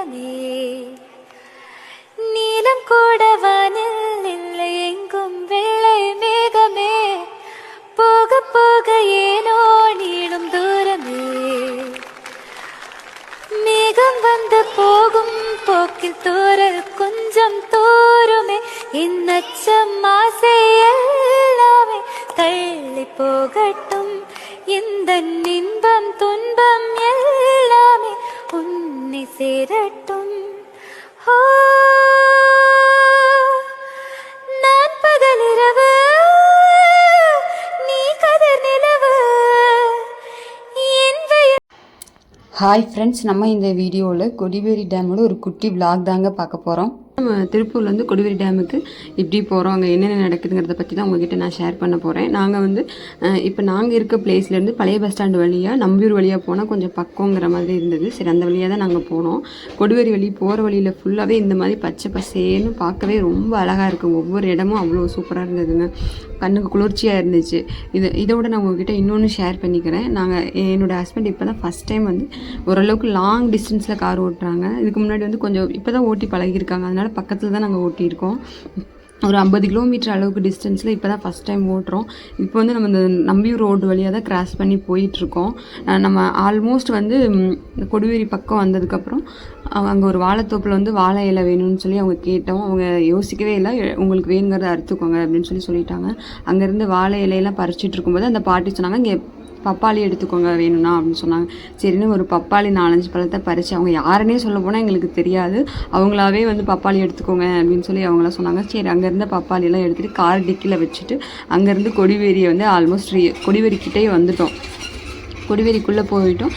தூரமே நீலம் கூட வானில் இல்லை எங்கும் வெள்ளை மேகமே போக போக ஏனோ நீளும் தூரமே மேகம் வந்து போகும் போக்கில் தூரல் கொஞ்சம் தூருமே இன்னச்சம் ஆசை எல்லாமே தள்ளி போகட்டும் இந்த இன்பம் துன்பம் எல்லாமே உன்னை சேரட்டும் நான் பகலிரவு நீ கதிர் நிலவு. ஹாய் ஃப்ரெண்ட்ஸ், நம்ம இந்த வீடியோவில் கொடிவேரி டேமோட ஒரு குட்டி விளாக் தாங்க பார்க்க போகிறோம். நம்ம திருப்பூர்லேருந்து கொடிவேரி டேமுக்கு இப்படி போகிறோம், அங்கே என்னென்ன நடக்குதுங்கிறத பற்றி தான் உங்ககிட்ட நான் ஷேர் பண்ண போகிறேன். நாங்கள் வந்து இப்போ நாங்கள் இருக்க பிளேஸ்லேருந்து பழைய பஸ் ஸ்டாண்டு வழியாக நம்பியூர் வழியாக போனால் கொஞ்சம் பக்கங்கிற மாதிரி இருந்தது. சரி, அந்த வழியாக தான் நாங்கள் போனோம். கொடிவேரி வழி போகிற வழியில் ஃபுல்லாகவே இந்த மாதிரி பச்சை பசேன்னு பார்க்கவே ரொம்ப அழகாக இருக்கும். ஒவ்வொரு இடமும் அவ்வளோ சூப்பராக இருந்ததுங்க, கண்ணுக்கு குளிர்ச்சியாக இருந்துச்சு. இதோட நான் உங்ககிட்ட இன்னொன்று ஷேர் பண்ணிக்கிறேன். என்னோடய ஹஸ்பண்ட் இப்போ தான் ஃபஸ்ட் டைம் வந்து ஓரளவுக்கு லாங் டிஸ்டன்ஸில் கார் ஓட்டுறாங்க. இதுக்கு முன்னாடி வந்து கொஞ்சம் இப்போ தான் ஓட்டி பழகிருக்காங்க. அதனால் பக்கத்தில் தான் நாங்கள் ஓட்டியிருக்கோம். ஒரு 50 கிலோமீட்டர் அளவுக்கு டிஸ்டன்ஸில் இப்போ தான் ஃபஸ்ட் டைம் ஓட்டுறோம். இப்போ வந்து நம்ம இந்த நம்பியூர் ரோடு வழியாக தான் கிராஸ் பண்ணி போயிட்டுருக்கோம். நம்ம ஆல்மோஸ்ட் வந்து கொடிவேரி பக்கம் வந்ததுக்கப்புறம் அங்கே ஒரு வாழைத்தோப்பில் வந்து வாழை இலை வேணும்னு சொல்லி அவங்க கேட்டோம். அவங்க யோசிக்கவே இல்லை, உங்களுக்கு வேணுங்கிறத அறுத்துக்கோங்க அப்படின்னு சொல்லிட்டாங்க. அங்கேருந்து வாழை இலையெல்லாம் பறிச்சிட்டு இருக்கும்போது அந்த பாட்டி சொன்னாங்க, இங்கே பப்பாளி எடுத்துக்கோங்க வேணும்னா அப்படின்னு சொன்னாங்க. சரின்னு ஒரு பப்பாளி 4-5 பழத்தை பறித்து, அவங்க யாருன்னே சொல்ல போனால் எங்களுக்கு தெரியாது, அவங்களாவே வந்து பப்பாளி எடுத்துக்கோங்க அப்படின்னு சொல்லி அவங்களாம் சொன்னாங்க. சரி, அங்கேருந்து பப்பாளியெல்லாம் எடுத்துகிட்டு கார் டிக்கியில் வச்சுட்டு அங்கேருந்து கொடிவேரியை வந்து ஆல்மோஸ்ட் கொடிவேரிக்கிட்டே வந்துட்டோம். கொடிவேரிக்குள்ளே போயிட்டோம்.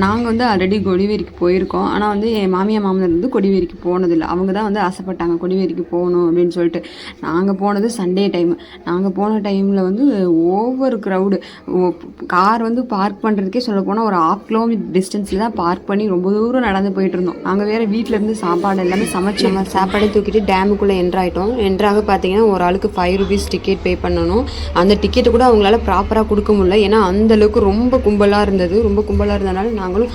நாங்கள் வந்து ஆல்ரெடி கொடிவேரிக்கு போயிருக்கோம். ஆனால் வந்து என் மாமனார் வந்து கொடிவேரிக்கு போனதில்லை. அவங்க தான் வந்து ஆசைப்பட்டாங்க கொடிவேரிக்கு போகணும் அப்படின்னு சொல்லிட்டு. நாங்கள் போனது சண்டே டைம். நாங்கள் போன டைமில் வந்து ஓவர் க்ரௌடு. கார் வந்து பார்க் பண்ணுறதுக்கே சொல்ல போனால் ஒரு 1/2 கிலோமீட்டர் டிஸ்டன்ஸில் தான் பார்க் பண்ணி ரொம்ப தூரம் நடந்து போயிட்டு இருந்தோம். நாங்கள் வேறு வீட்டிலேருந்து சாப்பாடு எல்லாமே சமைச்சு நம்ம சாப்பாடே தூக்கிட்டு டேமுக்குள்ளே என்ட்ராயிட்டோம். என்ட்ராக பார்த்தீங்கன்னா ஒரு ஆளுக்கு 5 rupees டிக்கெட் பே பண்ணணும். அந்த டிக்கெட்டு கூட அவங்களால ப்ராப்பராக கொடுக்க முடியல. ஏன்னா அந்தளவுக்கு ரொம்ப ரொம்ப கும்பலாக இருந்தனால நாங்களும்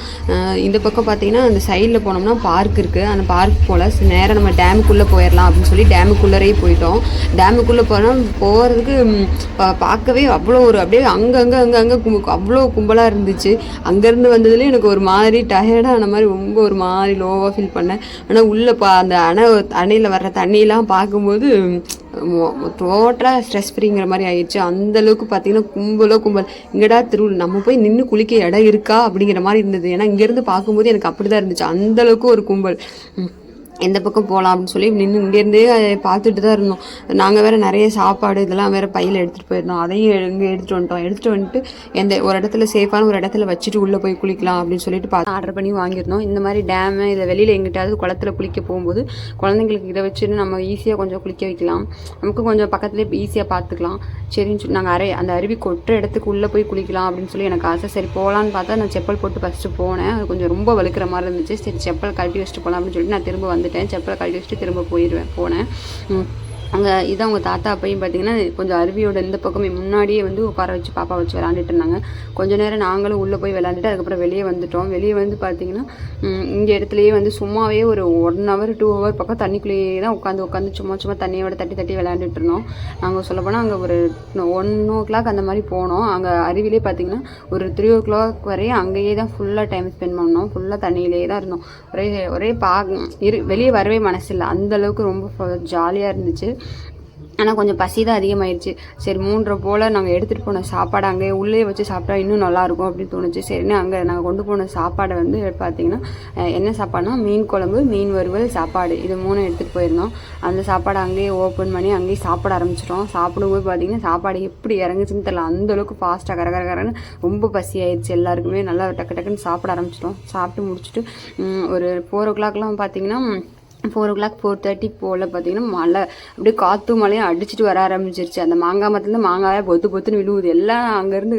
இந்த பக்கம் பார்த்தீங்கன்னா அந்த சைடில் போனோம்னா பார்க் இருக்குது. அந்த பார்க் போல் நேராக நம்ம டேமுக்குள்ளே போயிடலாம் அப்படின்னு சொல்லி டேமுக்குள்ளே போயிட்டோம். டேமுக்குள்ளே போகிறதுக்கு பார்க்கவே அவ்வளோ ஒரு அப்படியே அங்கங்கே அவ்வளோ கும்பலாக இருந்துச்சு. அங்கேருந்து வந்ததுலேயே எனக்கு ஒரு மாதிரி டயர்டான மாதிரி ரொம்ப ஒரு மாதிரி லோவாக ஃபீல் பண்ணேன். ஆனால் உள்ளே அந்த அணையில் வர்ற தண்ணியெலாம் பார்க்கும்போது டோட்டலாக ஸ்ட்ரெஸ் ஃப்ரீங்கிற மாதிரி ஆயிடுச்சு. அந்தளவுக்கு பார்த்தீங்கன்னா கும்பல் இங்கடா நம்ம போய் நின்று குளிக்க இடம் இருக்கா அப்படிங்கிற மாதிரி இருந்தது. ஏன்னா இங்கேருந்து பார்க்கும்போது எனக்கு அப்படி தான் இருந்துச்சு, அந்தளவுக்கு ஒரு கும்பல். எந்த பக்கம் போகலாம் அப்படின்னு சொல்லி இங்கேருந்தே பார்த்துட்டு தான் இருந்தோம். நாங்கள் வேறு நிறைய சாப்பாடு இதெல்லாம் வேறு பையில் எடுத்துகிட்டு போயிருந்தோம். அதையும் இங்கே எடுத்துகிட்டு வந்துட்டு ஒரு இடத்துல சேஃபான ஒரு இடத்துல வச்சுட்டு உள்ளே போய் குளிக்கலாம் அப்படின்னு சொல்லிட்டு ஆர்டர் பண்ணி வாங்கியிருந்தோம். இந்த மாதிரி டேமு இதை வெளியில் எங்கிட்டாவது குளத்துல குளிக்க போகும்போது குழந்தைங்களுக்கு இதை வச்சுட்டு நம்ம ஈஸியாக கொஞ்சம் குளிக்க வைக்கலாம், நமக்கு கொஞ்சம் பக்கத்துலேயே ஈஸியாக பார்த்துக்கலாம். சரின்னு சொல்லி நாங்கள் அந்த அருவி கொட்டுற இடத்துக்கு உள்ளே போய் குளிக்கலாம் அப்படின்னு சொல்லி எனக்கு ஆசை. சரி போகலான்னு பார்த்தா நான் செப்பல் போட்டு ஃபஸ்ட்டு போனேன். அது கொஞ்சம் ரொம்ப வழுக்கிற மாதிரி இருந்துச்சு. சரி செப்பல் கழட்டி வச்சுட்டு போகலாம் அப்படின்னு சொல்லிட்டு நான் திரும்ப வந்துட்டேன். செப்பலை கழட்டி வச்சுட்டு திரும்ப போனேன். அங்கே இதான் அவங்க தாத்தா அப்பையும் பார்த்தீங்கன்னா கொஞ்சம் அருவியோட இந்த பக்கமே முன்னாடியே வந்து உட்கார வச்சு பாப்பா வச்சு விளாண்டுட்டு இருந்தாங்க. கொஞ்சம் நேரம் நாங்களும் உள்ளே போய் விளாண்டுட்டு அதுக்கப்புறம் வெளியே வந்துட்டோம். வெளியே வந்து பார்த்தீங்கன்னா இந்த இடத்துலையே வந்து சும்மாவே ஒரு 1 hour 2 hour பக்கம் தண்ணிக்குள்ளேயே தான் உட்காந்து சும்மா தண்ணியோட தட்டி விளாண்டுட்டு இருந்தோம். நாங்கள் சொல்ல போனால் அங்கே ஒரு 1 o'clock அந்த மாதிரி போனோம். அங்கே அருவிலே பார்த்தீங்கன்னா ஒரு 3 o'clock வரையும் அங்கேயே தான் ஃபுல்லாக டைம் ஸ்பெண்ட் பண்ணோம். ஃபுல்லாக தண்ணியிலே தான் இருந்தோம். ஒரே வெளியே வரவே மனசில்லை, அந்தளவுக்கு ரொம்ப ஜாலியாக இருந்துச்சு. ஆனால் கொஞ்சம் பசி தான் அதிகமாகிடுச்சு. சரி 3:30 போல் நாங்கள் எடுத்துகிட்டு போன சாப்பாடு அங்கேயே உள்ளே வச்சு சாப்பிட்டா இன்னும் நல்லாயிருக்கும் அப்படின்னு தோணுச்சு. சரின்னு அங்கே நாங்கள் கொண்டு போன சாப்பாடை வந்து பார்த்திங்கன்னா என்ன சாப்பாடுனா மீன் குழம்பு, மீன் வறுவல், சாப்பாடு, இது 3 எடுத்துகிட்டு போயிருந்தோம். அந்த சாப்பாடை அங்கேயே ஓப்பன் பண்ணி அங்கேயே சாப்பிட ஆரம்பிச்சிட்டோம். சாப்பிடும்போது பார்த்திங்கன்னா சாப்பாடு எப்படி இறங்குச்சுன்னு தெரியல, அந்தளவுக்கு ஃபாஸ்ட்டாக கரகரன்னு ரொம்ப பசி ஆயிடுச்சு. எல்லாருக்குமே நல்லா டக்குன்னு சாப்பிட ஆரம்பிச்சிட்டோம். சாப்பிட்டு முடிச்சுட்டு ஒரு 4 o'clockலாம் பார்த்திங்கன்னா 4 o'clock 4:30 போல் பார்த்தீங்கன்னா மழை அப்படியே காற்று மழையும் அடிச்சுட்டு வர ஆரம்பிச்சிருச்சு. அந்த மாங்காய் மரத்துலேருந்து மாங்காயாக பொத்துன்னு விழுவுது. எல்லாம் அங்கேருந்து